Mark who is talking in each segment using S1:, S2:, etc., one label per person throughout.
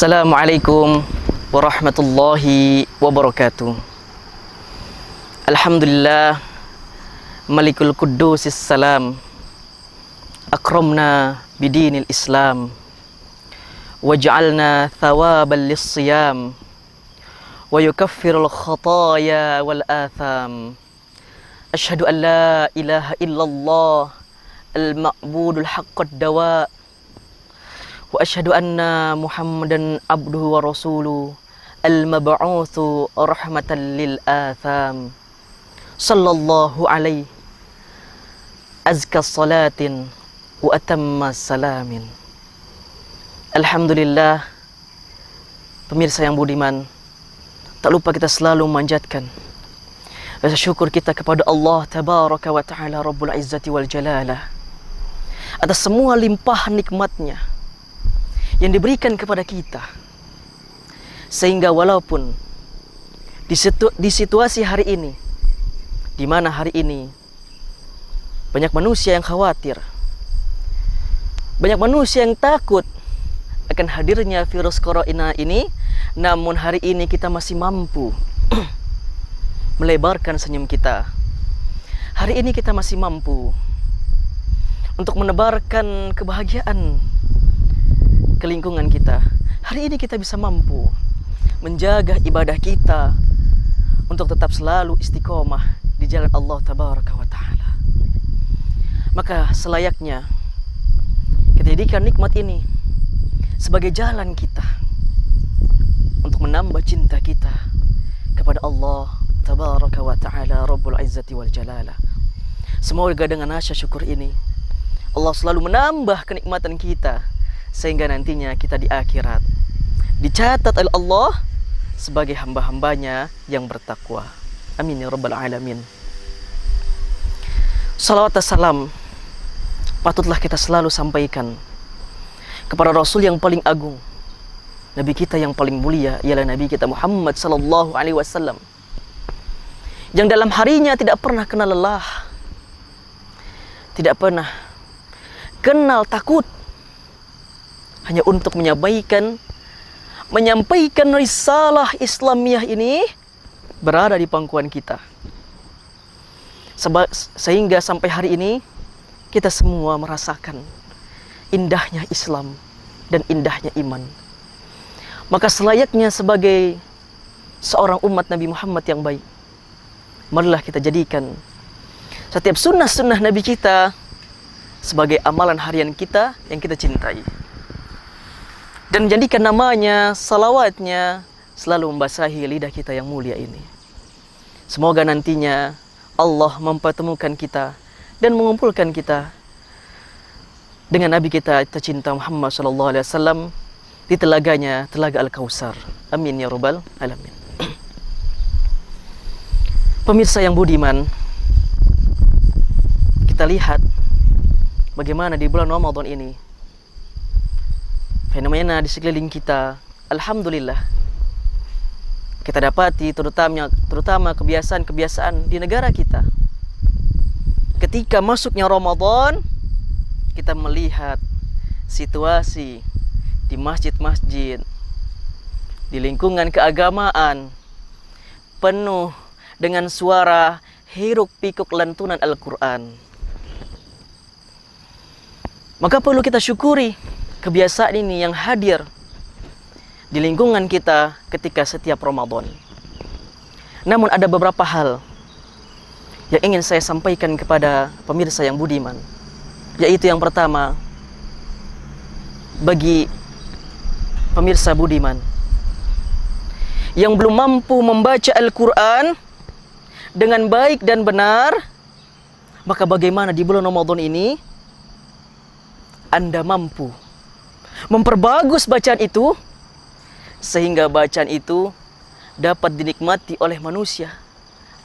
S1: Assalamualaikum warahmatullahi wabarakatuh. Alhamdulillah, Malikul Qudusis Salam, akramna bidinil Islam, waj'alna thawaban lis-siyam, wa yukaffirul khataya wal atham. Asyhadu an la ilaha illallah al-ma'budul haqqad dawa, wa asyhadu anna Muhammadan abduhu wa rasuluh al-mab'utsu rahmatan lil atham. Sallallahu alaihi azka salatin wa atamma salamin. Alhamdulillah, pemirsa yang budiman, tak lupa kita selalu memanjatkan rasa syukur kita kepada Allah Tabaraka wa Ta'ala Rabbul Izzati wal Jalalah atas semua limpahan nikmatnya yang diberikan kepada kita, sehingga walaupun di situasi hari ini, di mana hari ini banyak manusia yang khawatir, banyak manusia yang takut akan hadirnya virus corona ini, namun hari ini kita masih mampu melebarkan senyum kita. Hari ini kita masih mampu untuk menebarkan kebahagiaan ke lingkungan kita. Hari ini kita bisa mampu menjaga ibadah kita untuk tetap selalu istiqomah di jalan Allah Tabaraka wa Ta'ala. Maka selayaknya kita jadikan nikmat ini sebagai jalan kita untuk menambah cinta kita kepada Allah Tabaraka wa Ta'ala Rabbul Izzati wal Jalalah. Semoga dengan rasa syukur ini Allah selalu menambah kenikmatan kita, sehingga nantinya kita di akhirat dicatat oleh Allah sebagai hamba-hambanya yang bertakwa. Amin ya rabbal alamin. Salawat dan salam patutlah kita selalu sampaikan kepada Rasul yang paling agung, Nabi kita yang paling mulia, ialah Nabi kita Muhammad sallallahu alaihi wasallam, yang dalam harinya tidak pernah kenal lelah, tidak pernah kenal takut, hanya untuk menyampaikan risalah Islamiyah ini berada di pangkuan kita. Sehingga sampai hari ini kita semua merasakan indahnya Islam dan indahnya iman. Maka selayaknya sebagai seorang umat Nabi Muhammad yang baik, marilah kita jadikan setiap sunnah-sunnah Nabi kita sebagai amalan harian kita yang kita cintai, dan jadikan namanya, salawatnya selalu membasahi lidah kita yang mulia ini. Semoga nantinya Allah mempertemukan kita dan mengumpulkan kita dengan Nabi kita tercinta Muhammad sallallahu alaihi wasallam di telaganya, Telaga Al-Kautsar. Amin ya rabbal alamin. Pemirsa yang budiman, kita lihat bagaimana di bulan Ramadan ini fenomena di sekeliling kita, alhamdulillah, kita dapati terutama kebiasaan-kebiasaan di negara kita. Ketika masuknya Ramadan, kita melihat situasi di masjid-masjid, di lingkungan keagamaan, penuh dengan suara hiruk pikuk lantunan Al-Quran. Maka perlu kita syukuri kebiasaan ini yang hadir di lingkungan kita ketika setiap Ramadan. Namun ada beberapa hal yang ingin saya sampaikan kepada pemirsa yang budiman, yaitu yang pertama, bagi pemirsa budiman yang belum mampu membaca Al-Quran dengan baik dan benar, maka bagaimana di bulan Ramadan ini Anda mampu memperbagus bacaan itu, sehingga bacaan itu dapat dinikmati oleh manusia,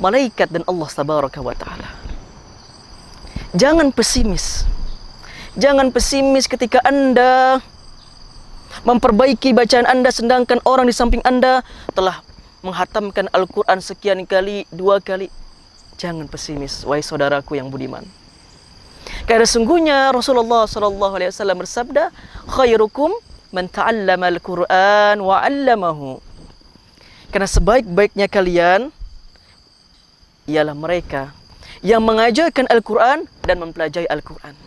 S1: malaikat, dan Allah Tabaraka wa Ta'ala. Jangan pesimis. Jangan pesimis ketika Anda memperbaiki bacaan Anda, sedangkan orang di samping Anda telah menghatamkan Al-Quran sekian kali, 2 kali. Jangan pesimis, wahai saudaraku yang budiman. Karena sungguhnya Rasulullah SAW bersabda, khairukum man ta'allama al-Qur'an wa 'allamahu. Karena sebaik-baiknya kalian ialah mereka yang mengajarkan Al-Qur'an dan mempelajari Al-Qur'an.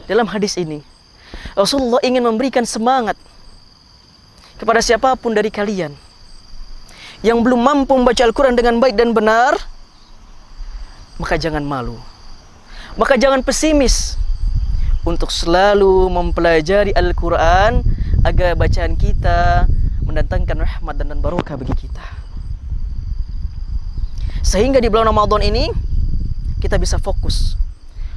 S1: Dalam hadis ini, Rasulullah ingin memberikan semangat kepada siapapun dari kalian yang belum mampu membaca Al-Quran dengan baik dan benar, maka jangan malu, maka jangan pesimis untuk selalu mempelajari Al-Quran agar bacaan kita mendatangkan rahmat dan barokah bagi kita. Sehingga di bulan Ramadan ini kita bisa fokus,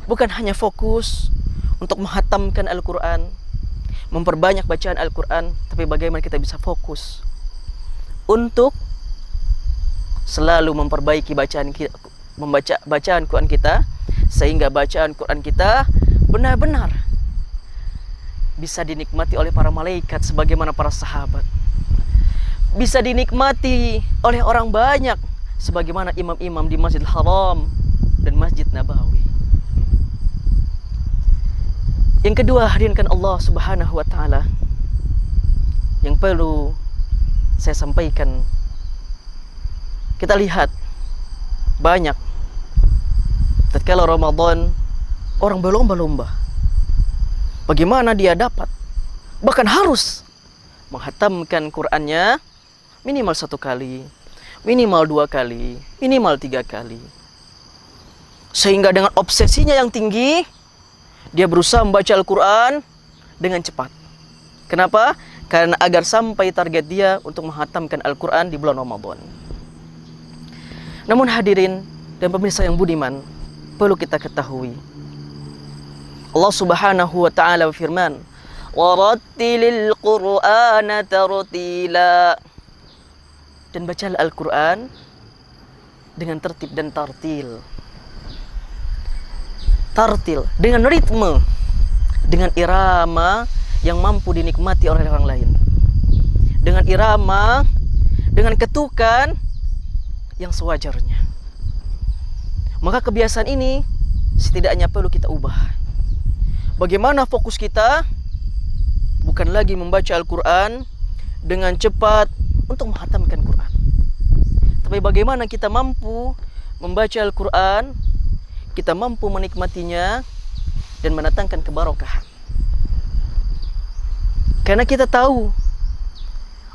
S1: bukan hanya fokus untuk menghatamkan Al-Quran, memperbanyak bacaan Al-Quran, tapi bagaimana kita bisa fokus untuk selalu memperbaiki bacaan Quran kita, sehingga bacaan Quran kita benar-benar bisa dinikmati oleh para malaikat sebagaimana para sahabat, bisa dinikmati oleh orang banyak sebagaimana imam-imam di Masjidil Haram dan Masjid Nabawi. Yang kedua, hadirinkan Allah Subhanahu wa taala, yang perlu saya sampaikan, kita lihat banyak tatkala Ramadan orang berlomba-lomba bagaimana dia dapat, bahkan harus menghatamkan Qur'annya minimal 1 kali, minimal 2 kali, minimal 3 kali. Sehingga dengan obsesinya yang tinggi, dia berusaha membaca Al-Quran dengan cepat. Kenapa? Karena agar sampai target dia untuk menghatamkan Al-Quran di bulan Ramadan. Namun hadirin dan pemirsa yang budiman, perlu kita ketahui, Allah Subhanahu wa taala berfirman, "Warattilil Qur'ana tartila." Dan bacalah Al-Quran dengan tertib dan tartil. Tartil dengan ritme, dengan irama yang mampu dinikmati oleh orang lain, dengan irama, dengan ketukan yang sewajarnya. Maka kebiasaan ini setidaknya perlu kita ubah. Bagaimana fokus kita bukan lagi membaca Al-Quran dengan cepat untuk menghatamkan Quran, tapi bagaimana kita mampu membaca Al-Quran, kita mampu menikmatinya dan mendatangkan kebarokahan. Karena kita tahu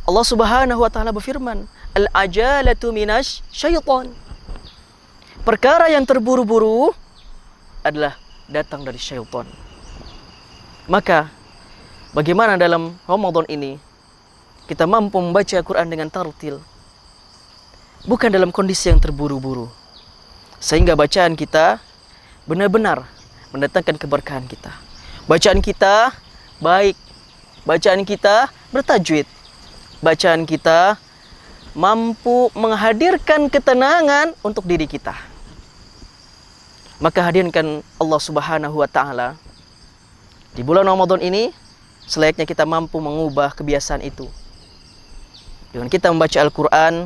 S1: Allah Subhanahu wa taala berfirman, "Al-ajalatu minasy syaitan." Perkara yang terburu-buru adalah datang dari syaitan. Maka bagaimana dalam Ramadan ini kita mampu membaca Al-Quran dengan tartil, bukan dalam kondisi yang terburu-buru, sehingga bacaan kita benar-benar mendatangkan keberkahan kita. Bacaan kita baik, bacaan kita bertajwid, bacaan kita mampu menghadirkan ketenangan untuk diri kita. Maka hadirkan Allah Subhanahu wa taala di bulan Ramadan ini, selayaknya kita mampu mengubah kebiasaan itu. Dengan kita membaca Al-Quran,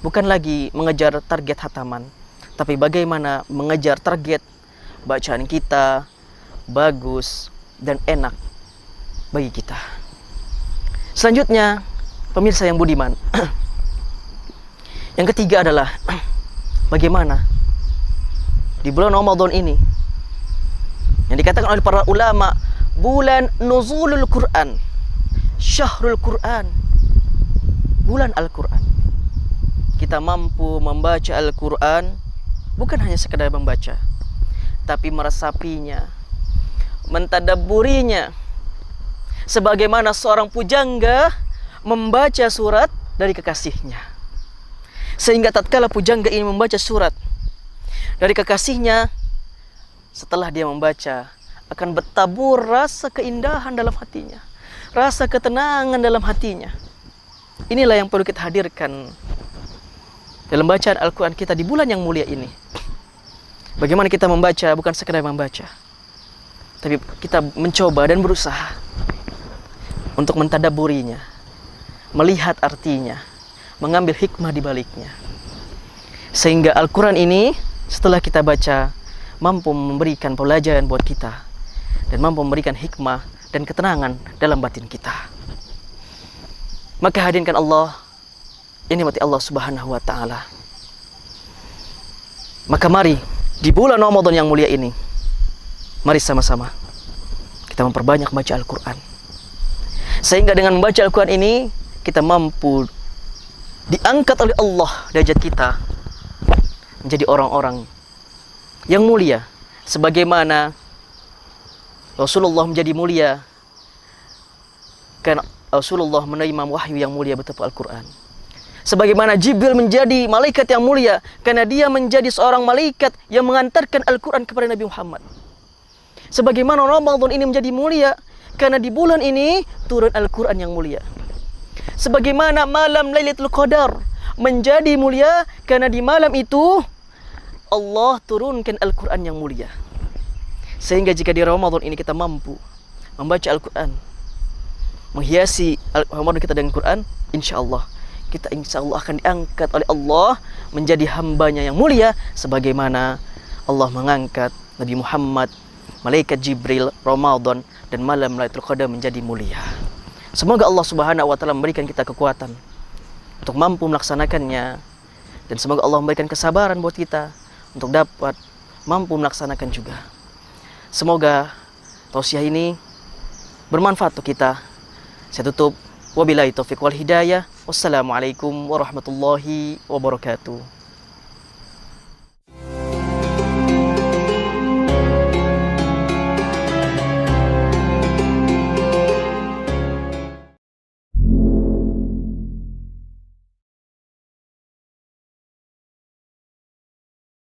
S1: bukan lagi mengejar target hataman, tapi bagaimana mengejar target bacaan kita bagus dan enak bagi kita. Selanjutnya, pemirsa yang budiman, yang ketiga adalah bagaimana di bulan Ramadan ini yang dikatakan oleh para ulama bulan nuzulul Quran, syahrul Quran, bulan Al-Quran. Kita mampu membaca Al-Quran bukan hanya sekadar membaca, tapi meresapinya, mentadabburinya, sebagaimana seorang pujangga membaca surat dari kekasihnya. Sehingga tatkala pujangga ini membaca surat dari kekasihnya, setelah dia membaca akan bertabur rasa keindahan dalam hatinya, rasa ketenangan dalam hatinya. Inilah yang perlu kita hadirkan dalam bacaan Al-Quran kita di bulan yang mulia ini. Bagaimana kita membaca, bukan sekedar membaca, tapi kita mencoba dan berusaha untuk mentadabburinya, melihat artinya, mengambil hikmah di baliknya. Sehingga Al-Quran ini setelah kita baca mampu memberikan pelajaran buat kita dan mampu memberikan hikmah dan ketenangan dalam batin kita. Maka hadirkan Allah, ini mati Allah Subhanahu wa taala. Maka mari di bulan Ramadan yang mulia ini, mari sama-sama kita memperbanyak baca Al-Qur'an. Sehingga dengan membaca Al-Qur'an ini kita mampu diangkat oleh Allah derajat kita menjadi orang-orang yang mulia, sebagaimana Rasulullah menjadi mulia karena Rasulullah menerima wahyu yang mulia berupa Al-Quran. Sebagaimana Jibril menjadi malaikat yang mulia karena dia menjadi seorang malaikat yang mengantarkan Al-Quran kepada Nabi Muhammad. Sebagaimana Ramadan ini menjadi mulia karena di bulan ini turun Al-Quran yang mulia. Sebagaimana malam Lailatul Qadar menjadi mulia karena di malam itu Allah turunkan Al-Quran yang mulia. Sehingga jika di Ramadan ini kita mampu membaca Al-Quran, menghiasi Ramadan kita dengan Quran, insya Allah akan diangkat oleh Allah menjadi hambanya yang mulia, sebagaimana Allah mengangkat Nabi Muhammad, malaikat Jibril, Ramadan dan malam Lailatul Qadar menjadi mulia. Semoga Allah Subhanahu wa taala memberikan kita kekuatan untuk mampu melaksanakannya, dan semoga Allah memberikan kesabaran buat kita untuk dapat mampu melaksanakan juga. Semoga tausiah ini bermanfaat untuk kita. Saya tutup, wabillahi taufiq wal hidayah. Wassalamualaikum warahmatullahi wabarakatuh.